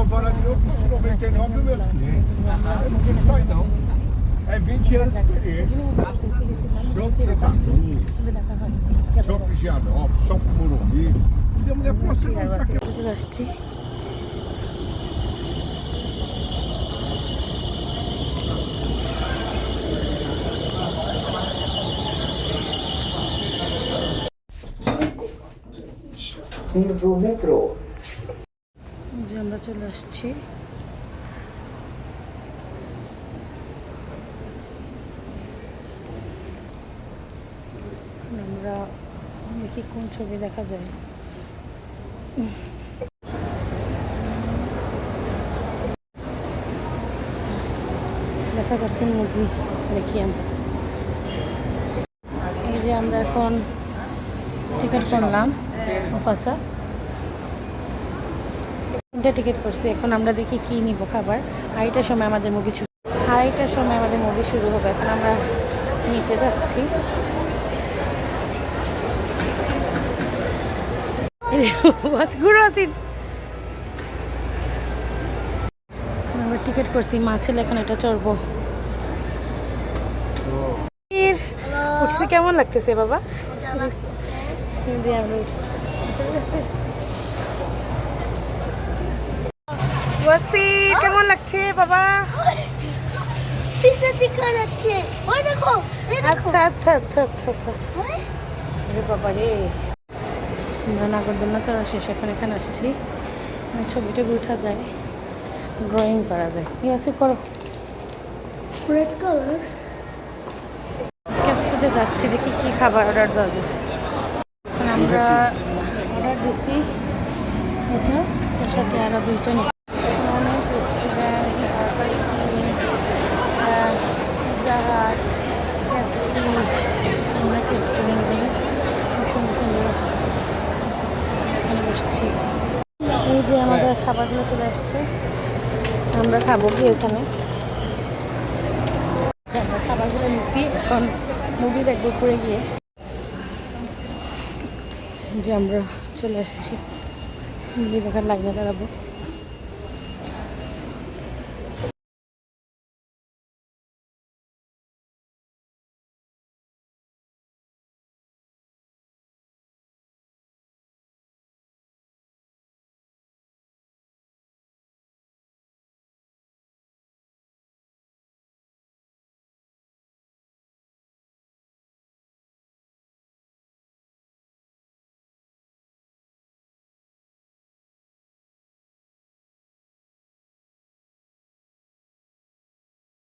Varanil, eu posso 99 meus clientes. Não sai não. É 20 anos de experiência. Shopping Santa Cruz, Shopping Gianópolis, Shopping Morumbi. E a mulher falou assim, não, aqui. চলে আসছি। যে আমরা চলে আসছি। আমরা দেখি কোন ছবি দেখা যায়। দেখা যাক কোন মুভি দেখি আমরা। এই যে আমরা এখন টিকিট করলাম মুফাসা, 3টা টিকিট করছি। এখন আমরা দেখি কি নিব খাবার। 2:30টার সময় আমাদের মুভি শুরু, 2:30টার সময় আমাদের মুভি শুরু হবে। এখন আমরা নিচে যাচ্ছি। আমরা টিকিট করছি, মা ছেলে এখন এটা চড়বো। উঠছি, কেমন লাগতেছে বাবা? জি আমরা উঠছি। কেমন লাগছে বাবা? আচ্ছা আচ্ছা আচ্ছা আচ্ছা আচ্ছা। আরে বাবা রে, আমরা নাগরদোলনা চড়া শেষ, এখন এখানে আসছি। ছবিটা উঠা যায়, ড্রয়িং করা যায়। ঠিক আছে, করো। Red colour. ক্যাফেতে যাচ্ছি, দেখি কি খাবার অর্ডার দেওয়া যায়। এখন আমরা অর্ডার দিছি এটা, এর সাথে আরও 2টা নিই। অনেক রেস্টুরেন্ট, পিৎজা হাট, ক্যাফসি, অনেক রেস্টুরেন্টগুলো, সুন্দর সুন্দর রেস্টুরেন্ট। এখানে বসছি। এই যে আমাদের খাবারগুলো চলে আসছে, আমরা খাবো কি ওখানে। আমরা খাবারগুলো নিচ্ছি, এখন মুভি দেখবো পরে গিয়ে। যে আমরা চলে আসছি, মুভি দেখার লাইনে দাঁড়াবো।